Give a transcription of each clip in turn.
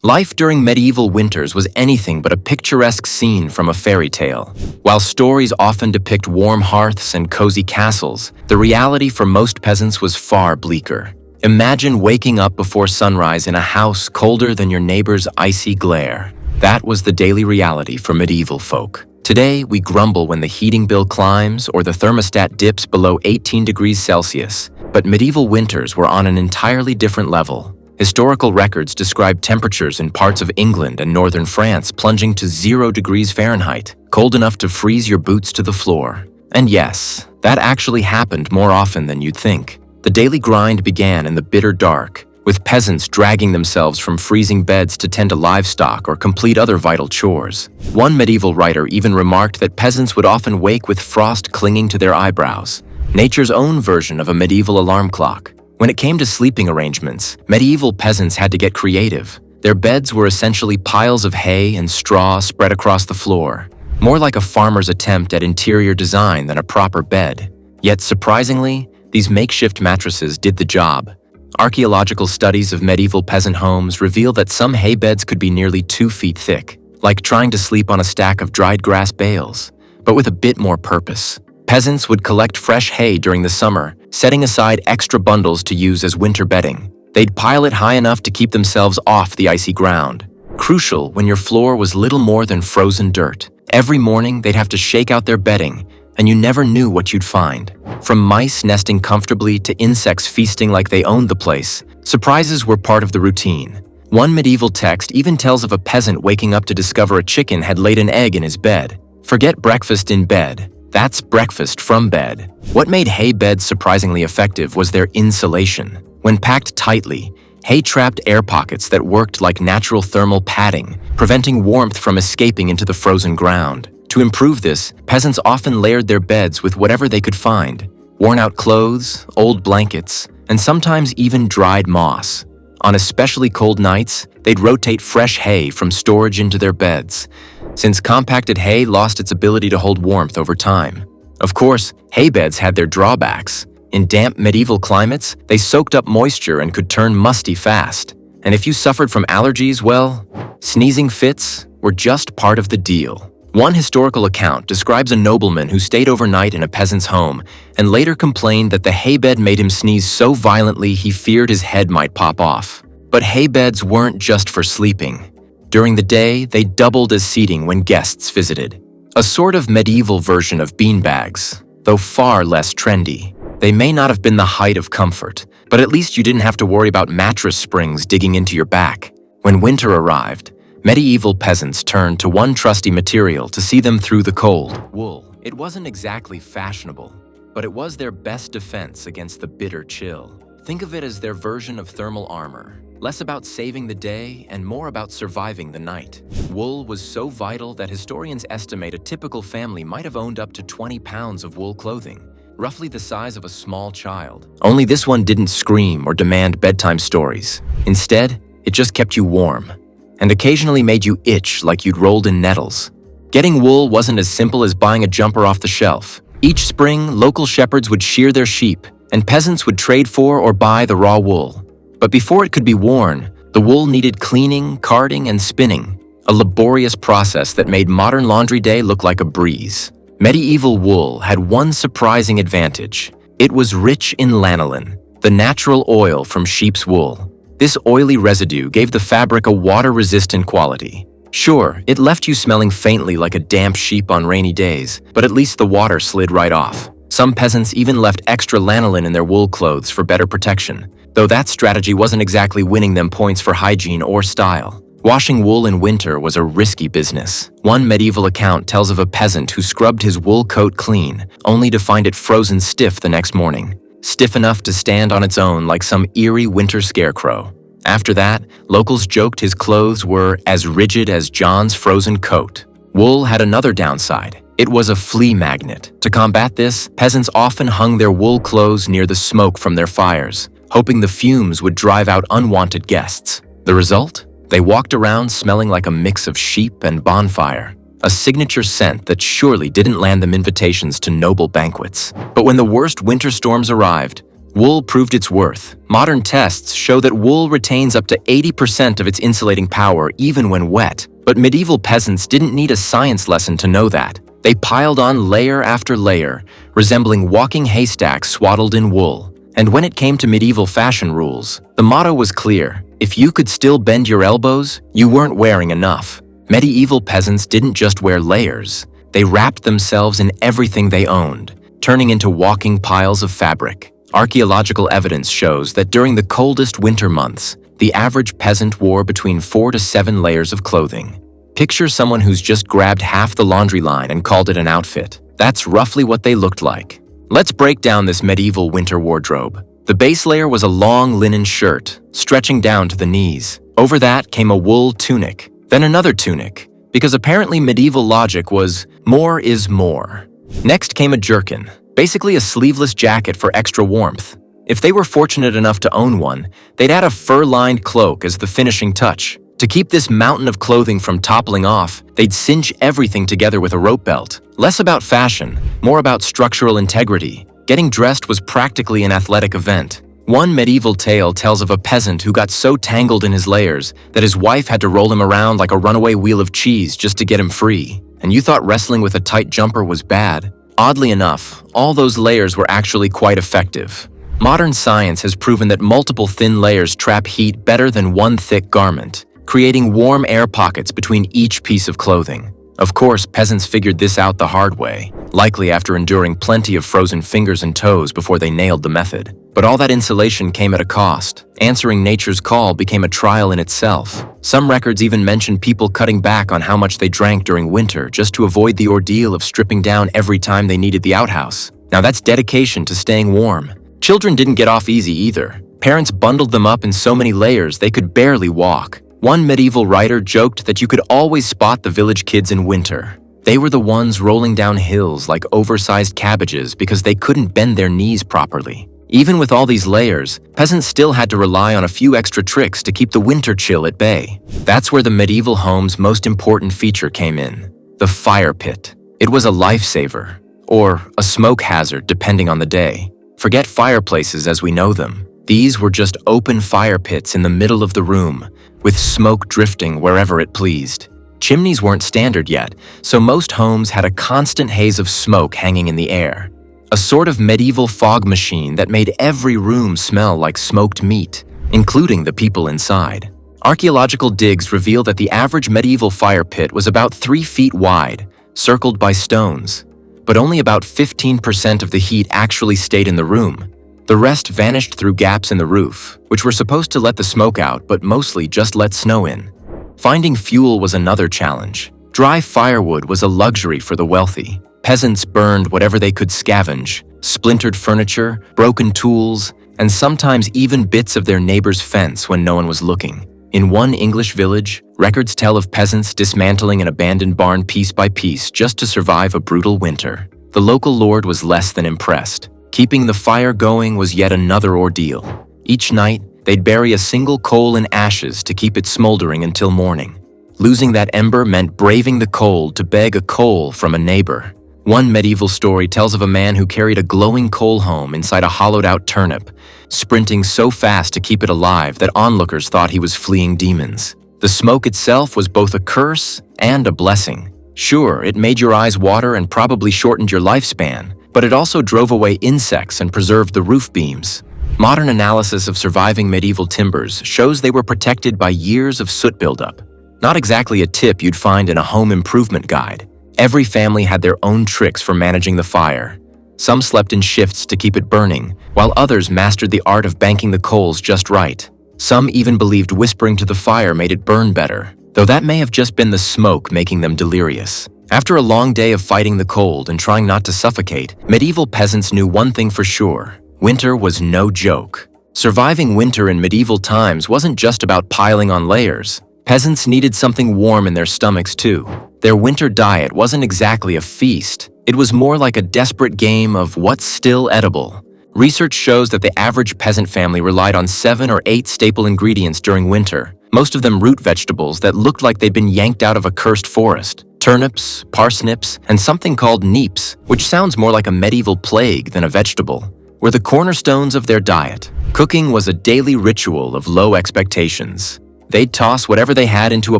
Life during medieval winters was anything but a picturesque scene from a fairy tale. While stories often depict warm hearths and cozy castles, the reality for most peasants was far bleaker. Imagine waking up before sunrise in a house colder than your neighbor's icy glare. That was the daily reality for medieval folk. Today, we grumble when the heating bill climbs or the thermostat dips below 18 degrees Celsius, but medieval winters were on an entirely different level. Historical records describe temperatures in parts of England and northern France plunging to 0 degrees Fahrenheit, cold enough to freeze your boots to the floor. And yes, that actually happened more often than you'd think. The daily grind began in the bitter dark, with peasants dragging themselves from freezing beds to tend to livestock or complete other vital chores. One medieval writer even remarked that peasants would often wake with frost clinging to their eyebrows, nature's own version of a medieval alarm clock. When it came to sleeping arrangements, medieval peasants had to get creative. Their beds were essentially piles of hay and straw spread across the floor, more like a farmer's attempt at interior design than a proper bed. Yet surprisingly, these makeshift mattresses did the job. Archaeological studies of medieval peasant homes reveal that some hay beds could be nearly 2 feet thick, like trying to sleep on a stack of dried grass bales, but with a bit more purpose. Peasants would collect fresh hay during the summer, setting aside extra bundles to use as winter bedding. They'd pile it high enough to keep themselves off the icy ground. Crucial when your floor was little more than frozen dirt. Every morning, they'd have to shake out their bedding, and you never knew what you'd find. From mice nesting comfortably to insects feasting like they owned the place, surprises were part of the routine. One medieval text even tells of a peasant waking up to discover a chicken had laid an egg in his bed. Forget breakfast in bed. That's breakfast from bed. What made hay beds surprisingly effective was their insulation. When packed tightly, hay trapped air pockets that worked like natural thermal padding, preventing warmth from escaping into the frozen ground. To improve this, peasants often layered their beds with whatever they could find: worn-out clothes, old blankets, and sometimes even dried moss. On especially cold nights, they'd rotate fresh hay from storage into their beds, since compacted hay lost its ability to hold warmth over time. Of course, hay beds had their drawbacks. In damp medieval climates, they soaked up moisture and could turn musty fast. And if you suffered from allergies, well, sneezing fits were just part of the deal. One historical account describes a nobleman who stayed overnight in a peasant's home and later complained that the hay bed made him sneeze so violently he feared his head might pop off. But hay beds weren't just for sleeping. During the day, they doubled as seating when guests visited. A sort of medieval version of beanbags, though far less trendy. They may not have been the height of comfort, but at least you didn't have to worry about mattress springs digging into your back. When winter arrived, medieval peasants turned to one trusty material to see them through the cold: wool. It wasn't exactly fashionable, but it was their best defense against the bitter chill. Think of it as their version of thermal armor. Less about saving the day and more about surviving the night. Wool was so vital that historians estimate a typical family might have owned up to 20 pounds of wool clothing, roughly the size of a small child. Only this one didn't scream or demand bedtime stories. Instead, it just kept you warm, and occasionally made you itch like you'd rolled in nettles. Getting wool wasn't as simple as buying a jumper off the shelf. Each spring, local shepherds would shear their sheep, and peasants would trade for or buy the raw wool. But before it could be worn, the wool needed cleaning, carding, and spinning, a laborious process that made modern laundry day look like a breeze. Medieval wool had one surprising advantage. It was rich in lanolin, the natural oil from sheep's wool. This oily residue gave the fabric a water-resistant quality. Sure, it left you smelling faintly like a damp sheep on rainy days, but at least the water slid right off. Some peasants even left extra lanolin in their wool clothes for better protection, though that strategy wasn't exactly winning them points for hygiene or style. Washing wool in winter was a risky business. One medieval account tells of a peasant who scrubbed his wool coat clean, only to find it frozen stiff the next morning. Stiff enough to stand on its own like some eerie winter scarecrow. After that, locals joked his clothes were as rigid as John's frozen coat. Wool had another downside. It was a flea magnet. To combat this, peasants often hung their wool clothes near the smoke from their fires, hoping the fumes would drive out unwanted guests. The result? They walked around smelling like a mix of sheep and bonfire, a signature scent that surely didn't land them invitations to noble banquets. But when the worst winter storms arrived, Wool proved its worth. Modern tests show that wool retains up to 80% of its insulating power even when wet. But medieval peasants didn't need a science lesson to know that. They piled on layer after layer, resembling walking haystacks swaddled in wool. And when it came to medieval fashion rules, the motto was clear: if you could still bend your elbows, you weren't wearing enough. Medieval peasants didn't just wear layers. They wrapped themselves in everything they owned, turning into walking piles of fabric. Archaeological evidence shows that during the coldest winter months, the average peasant wore between 4 to 7 layers of clothing. Picture someone who's just grabbed half the laundry line and called it an outfit. That's roughly what they looked like. Let's break down this medieval winter wardrobe. The base layer was a long linen shirt, stretching down to the knees. Over that came a wool tunic, then another tunic, because apparently medieval logic was more is more. Next came a jerkin, basically a sleeveless jacket for extra warmth. If they were fortunate enough to own one, they'd add a fur-lined cloak as the finishing touch. To keep this mountain of clothing from toppling off, they'd cinch everything together with a rope belt. Less about fashion, more about structural integrity. Getting dressed was practically an athletic event. One medieval tale tells of a peasant who got so tangled in his layers that his wife had to roll him around like a runaway wheel of cheese just to get him free. And you thought wrestling with a tight jumper was bad? Oddly enough, all those layers were actually quite effective. Modern science has proven that multiple thin layers trap heat better than one thick garment, creating warm air pockets between each piece of clothing. Of course, peasants figured this out the hard way, likely after enduring plenty of frozen fingers and toes before they nailed the method. But all that insulation came at a cost. Answering nature's call became a trial in itself. Some records even mention people cutting back on how much they drank during winter just to avoid the ordeal of stripping down every time they needed the outhouse. Now that's dedication to staying warm. Children didn't get off easy either. Parents bundled them up in so many layers they could barely walk. One medieval writer joked that you could always spot the village kids in winter. They were the ones rolling down hills like oversized cabbages because they couldn't bend their knees properly. Even with all these layers, peasants still had to rely on a few extra tricks to keep the winter chill at bay. That's where the medieval home's most important feature came in: the fire pit. It was a lifesaver, or a smoke hazard depending on the day. Forget fireplaces as we know them. These were just open fire pits in the middle of the room, with smoke drifting wherever it pleased. Chimneys weren't standard yet, so most homes had a constant haze of smoke hanging in the air. A sort of medieval fog machine that made every room smell like smoked meat, including the people inside. Archaeological digs reveal that the average medieval fire pit was about 3 feet wide, circled by stones. But only about 15% of the heat actually stayed in the room. The rest vanished through gaps in the roof, which were supposed to let the smoke out but mostly just let snow in. Finding fuel was another challenge. Dry firewood was a luxury for the wealthy. Peasants burned whatever they could scavenge: splintered furniture, broken tools, and sometimes even bits of their neighbor's fence when no one was looking. In one English village, records tell of peasants dismantling an abandoned barn piece by piece just to survive a brutal winter. The local lord was less than impressed. Keeping the fire going was yet another ordeal. Each night, they'd bury a single coal in ashes to keep it smoldering until morning. Losing that ember meant braving the cold to beg a coal from a neighbor. One medieval story tells of a man who carried a glowing coal home inside a hollowed-out turnip, sprinting so fast to keep it alive that onlookers thought he was fleeing demons. The smoke itself was both a curse and a blessing. Sure, it made your eyes water and probably shortened your lifespan, but it also drove away insects and preserved the roof beams. Modern analysis of surviving medieval timbers shows they were protected by years of soot buildup. Not exactly a tip you'd find in a home improvement guide. Every family had their own tricks for managing the fire. Some slept in shifts to keep it burning, while others mastered the art of banking the coals just right. Some even believed whispering to the fire made it burn better, though that may have just been the smoke making them delirious. After a long day of fighting the cold and trying not to suffocate, medieval peasants knew one thing for sure: winter was no joke. Surviving winter in medieval times wasn't just about piling on layers. Peasants needed something warm in their stomachs too. Their winter diet wasn't exactly a feast. It was more like a desperate game of what's still edible. Research shows that the average peasant family relied on 7 or 8 staple ingredients during winter, most of them root vegetables that looked like they'd been yanked out of a cursed forest. Turnips, parsnips, and something called neeps, which sounds more like a medieval plague than a vegetable. were the cornerstones of their diet. Cooking was a daily ritual of low expectations. They'd toss whatever they had into a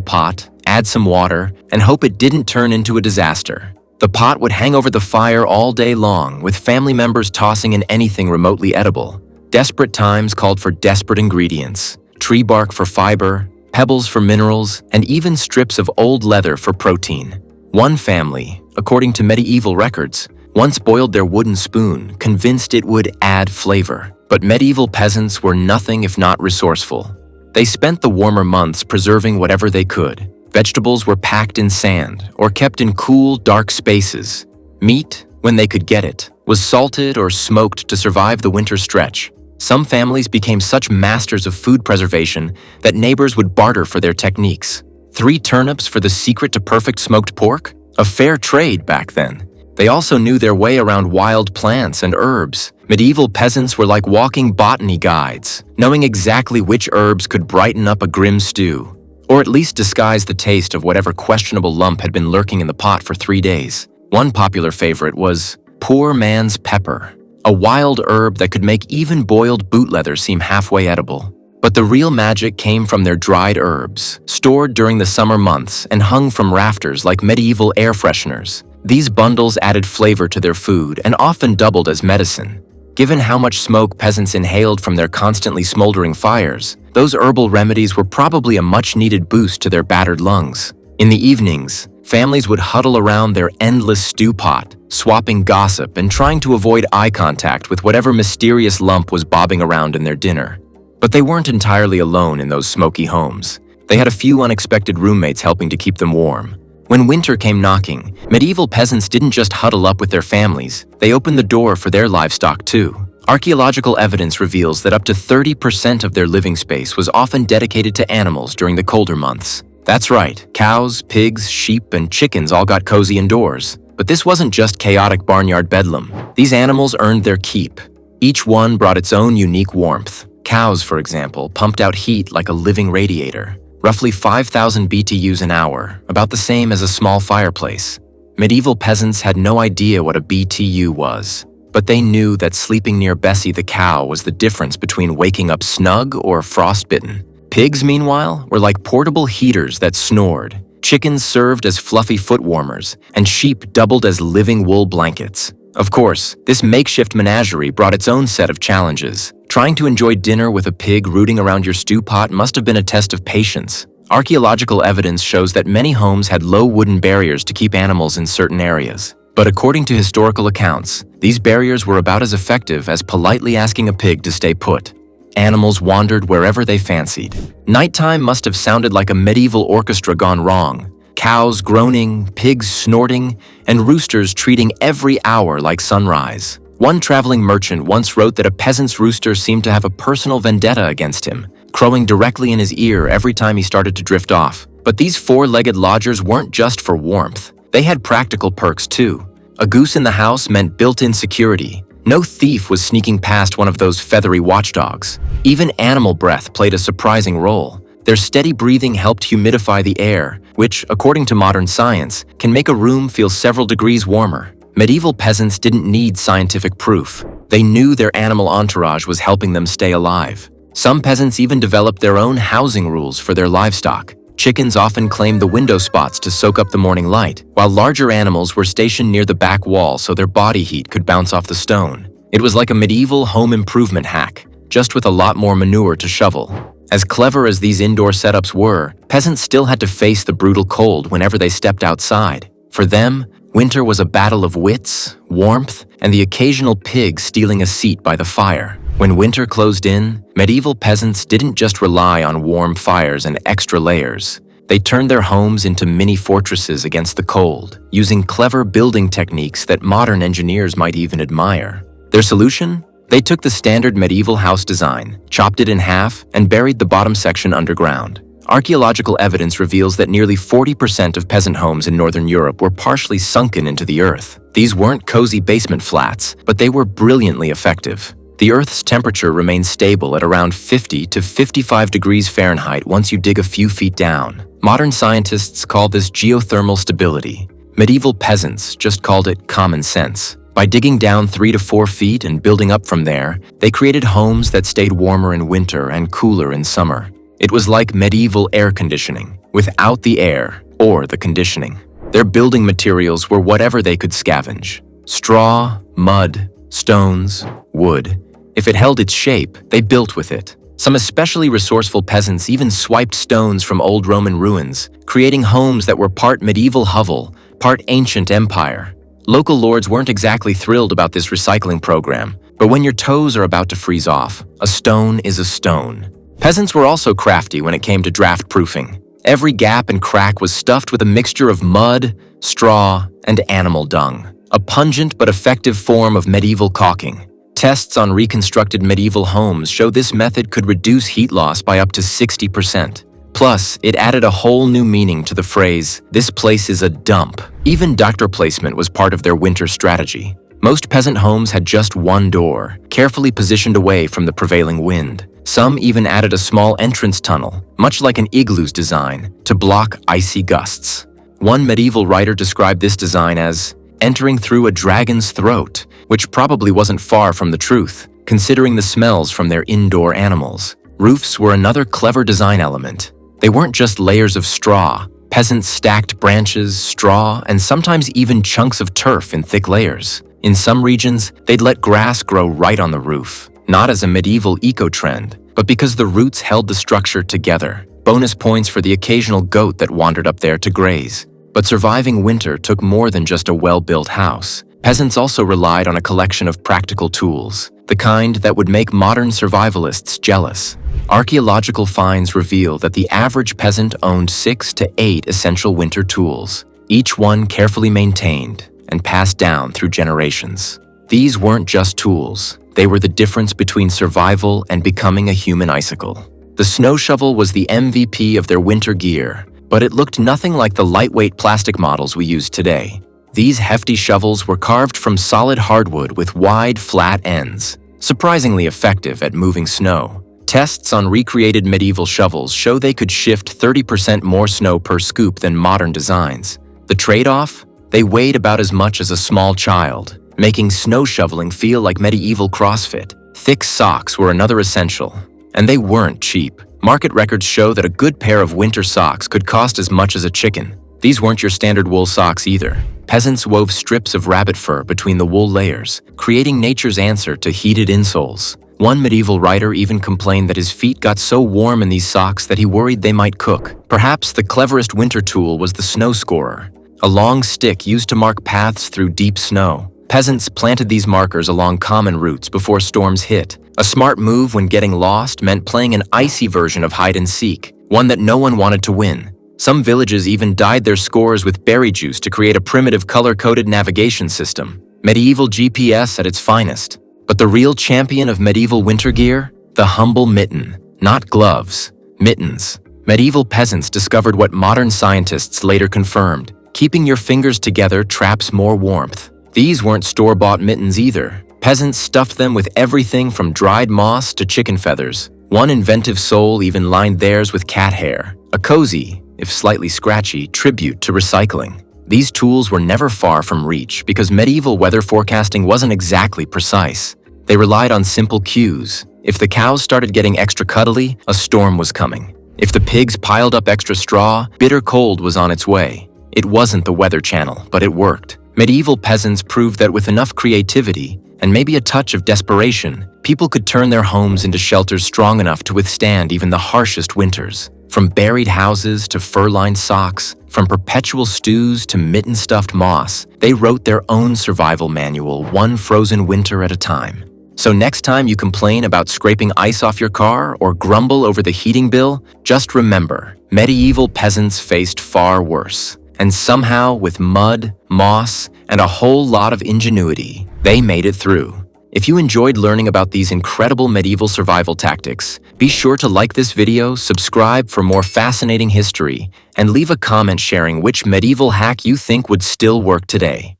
pot, add some water, and hope it didn't turn into a disaster. The pot would hang over the fire all day long, with family members tossing in anything remotely edible. Desperate times called for desperate ingredients: tree bark for fiber, pebbles for minerals, and even strips of old leather for protein. One family, according to medieval records, once boiled their wooden spoon, convinced it would add flavor. But medieval peasants were nothing if not resourceful. They spent the warmer months preserving whatever they could. Vegetables were packed in sand or kept in cool, dark spaces. Meat, when they could get it, was salted or smoked to survive the winter stretch. Some families became such masters of food preservation that neighbors would barter for their techniques. 3 turnips for the secret to perfect smoked pork? A fair trade back then. They also knew their way around wild plants and herbs. Medieval peasants were like walking botany guides, knowing exactly which herbs could brighten up a grim stew, or at least disguise the taste of whatever questionable lump had been lurking in the pot for 3 days. One popular favorite was poor man's pepper, a wild herb that could make even boiled boot leather seem halfway edible. But the real magic came from their dried herbs, stored during the summer months and hung from rafters like medieval air fresheners. These bundles added flavor to their food and often doubled as medicine. Given how much smoke peasants inhaled from their constantly smoldering fires, those herbal remedies were probably a much-needed boost to their battered lungs. In the evenings, families would huddle around their endless stew pot, swapping gossip and trying to avoid eye contact with whatever mysterious lump was bobbing around in their dinner. But they weren't entirely alone in those smoky homes. They had a few unexpected roommates helping to keep them warm. When winter came knocking, medieval peasants didn't just huddle up with their families, they opened the door for their livestock too. Archaeological evidence reveals that up to 30% of their living space was often dedicated to animals during the colder months. That's right, cows, pigs, sheep, and chickens all got cozy indoors. But this wasn't just chaotic barnyard bedlam. These animals earned their keep. Each one brought its own unique warmth. Cows, for example, pumped out heat like a living radiator. Roughly 5,000 BTUs an hour, about the same as a small fireplace. Medieval peasants had no idea what a BTU was, but they knew that sleeping near Bessie the cow was the difference between waking up snug or frostbitten. Pigs, meanwhile, were like portable heaters that snored. Chickens served as fluffy foot warmers, and sheep doubled as living wool blankets. Of course, this makeshift menagerie brought its own set of challenges. Trying to enjoy dinner with a pig rooting around your stew pot must have been a test of patience. Archaeological evidence shows that many homes had low wooden barriers to keep animals in certain areas. But according to historical accounts, these barriers were about as effective as politely asking a pig to stay put. Animals wandered wherever they fancied. Nighttime must have sounded like a medieval orchestra gone wrong. Cows groaning, pigs snorting, and roosters treating every hour like sunrise. One traveling merchant once wrote that a peasant's rooster seemed to have a personal vendetta against him, crowing directly in his ear every time he started to drift off. But these 4-legged lodgers weren't just for warmth. They had practical perks too. A goose in the house meant built-in security. No thief was sneaking past one of those feathery watchdogs. Even animal breath played a surprising role. Their steady breathing helped humidify the air, which, according to modern science, can make a room feel several degrees warmer. Medieval peasants didn't need scientific proof. They knew their animal entourage was helping them stay alive. Some peasants even developed their own housing rules for their livestock. Chickens often claimed the window spots to soak up the morning light, while larger animals were stationed near the back wall so their body heat could bounce off the stone. It was like a medieval home improvement hack, just with a lot more manure to shovel. As clever as these indoor setups were, peasants still had to face the brutal cold whenever they stepped outside. For them, winter was a battle of wits, warmth, and the occasional pig stealing a seat by the fire. When winter closed in, medieval peasants didn't just rely on warm fires and extra layers. They turned their homes into mini fortresses against the cold, using clever building techniques that modern engineers might even admire. Their solution? They took the standard medieval house design, chopped it in half, and buried the bottom section underground. Archaeological evidence reveals that nearly 40% of peasant homes in Northern Europe were partially sunken into the earth. These weren't cozy basement flats, but they were brilliantly effective. The Earth's temperature remains stable at around 50 to 55 degrees Fahrenheit once you dig a few feet down. Modern scientists call this geothermal stability. Medieval peasants just called it common sense. By digging down 3 to 4 feet and building up from there, they created homes that stayed warmer in winter and cooler in summer. It was like medieval air conditioning, without the air or the conditioning. Their building materials were whatever they could scavenge. Straw, mud, stones, wood. If it held its shape, they built with it. Some especially resourceful peasants even swiped stones from old Roman ruins, creating homes that were part medieval hovel, part ancient empire. Local lords weren't exactly thrilled about this recycling program, but when your toes are about to freeze off, a stone is a stone. Peasants were also crafty when it came to draft proofing. Every gap and crack was stuffed with a mixture of mud, straw, and animal dung, a pungent but effective form of medieval caulking. Tests on reconstructed medieval homes show this method could reduce heat loss by up to 60%. Plus, it added a whole new meaning to the phrase, "This place is a dump." Even ductor placement was part of their winter strategy. Most peasant homes had just one door, carefully positioned away from the prevailing wind. Some even added a small entrance tunnel, much like an igloo's design, to block icy gusts. One medieval writer described this design as entering through a dragon's throat, which probably wasn't far from the truth, considering the smells from their indoor animals. Roofs were another clever design element. They weren't just layers of straw. Peasants stacked branches, straw, and sometimes even chunks of turf in thick layers. In some regions, they'd let grass grow right on the roof, not as a medieval eco-trend, but because the roots held the structure together. Bonus points for the occasional goat that wandered up there to graze. But surviving winter took more than just a well-built house. Peasants also relied on a collection of practical tools, the kind that would make modern survivalists jealous. Archaeological finds reveal that the average peasant owned 6 to 8 essential winter tools, each one carefully maintained and passed down through generations. These weren't just tools, they were the difference between survival and becoming a human icicle. The snow shovel was the MVP of their winter gear, but it looked nothing like the lightweight plastic models we use today. These hefty shovels were carved from solid hardwood with wide, flat ends, surprisingly effective at moving snow. Tests on recreated medieval shovels show they could shift 30% more snow per scoop than modern designs. The trade-off? They weighed about as much as a small child, making snow shoveling feel like medieval CrossFit. Thick socks were another essential, and they weren't cheap. Market records show that a good pair of winter socks could cost as much as a chicken. These weren't your standard wool socks either. Peasants wove strips of rabbit fur between the wool layers, creating nature's answer to heated insoles. One medieval writer even complained that his feet got so warm in these socks that he worried they might cook. Perhaps the cleverest winter tool was the snow scorer, a long stick used to mark paths through deep snow. Peasants planted these markers along common routes before storms hit. A smart move when getting lost meant playing an icy version of hide and seek, one that no one wanted to win. Some villages even dyed their scores with berry juice to create a primitive color-coded navigation system. Medieval GPS at its finest. But the real champion of medieval winter gear? The humble mitten. Not gloves. Mittens. Medieval peasants discovered what modern scientists later confirmed. Keeping your fingers together traps more warmth. These weren't store-bought mittens either. Peasants stuffed them with everything from dried moss to chicken feathers. One inventive soul even lined theirs with cat hair. A cozy, if slightly scratchy, tribute to recycling. These tools were never far from reach because medieval weather forecasting wasn't exactly precise. They relied on simple cues. If the cows started getting extra cuddly, a storm was coming. If the pigs piled up extra straw, bitter cold was on its way. It wasn't the Weather Channel, but it worked. Medieval peasants proved that with enough creativity, and maybe a touch of desperation, people could turn their homes into shelters strong enough to withstand even the harshest winters. From buried houses to fur-lined socks, from perpetual stews to mitten-stuffed moss, they wrote their own survival manual, one frozen winter at a time. So next time you complain about scraping ice off your car or grumble over the heating bill, just remember, medieval peasants faced far worse. And somehow, with mud, moss, and a whole lot of ingenuity, they made it through. If you enjoyed learning about these incredible medieval survival tactics, be sure to like this video, subscribe for more fascinating history, and leave a comment sharing which medieval hack you think would still work today.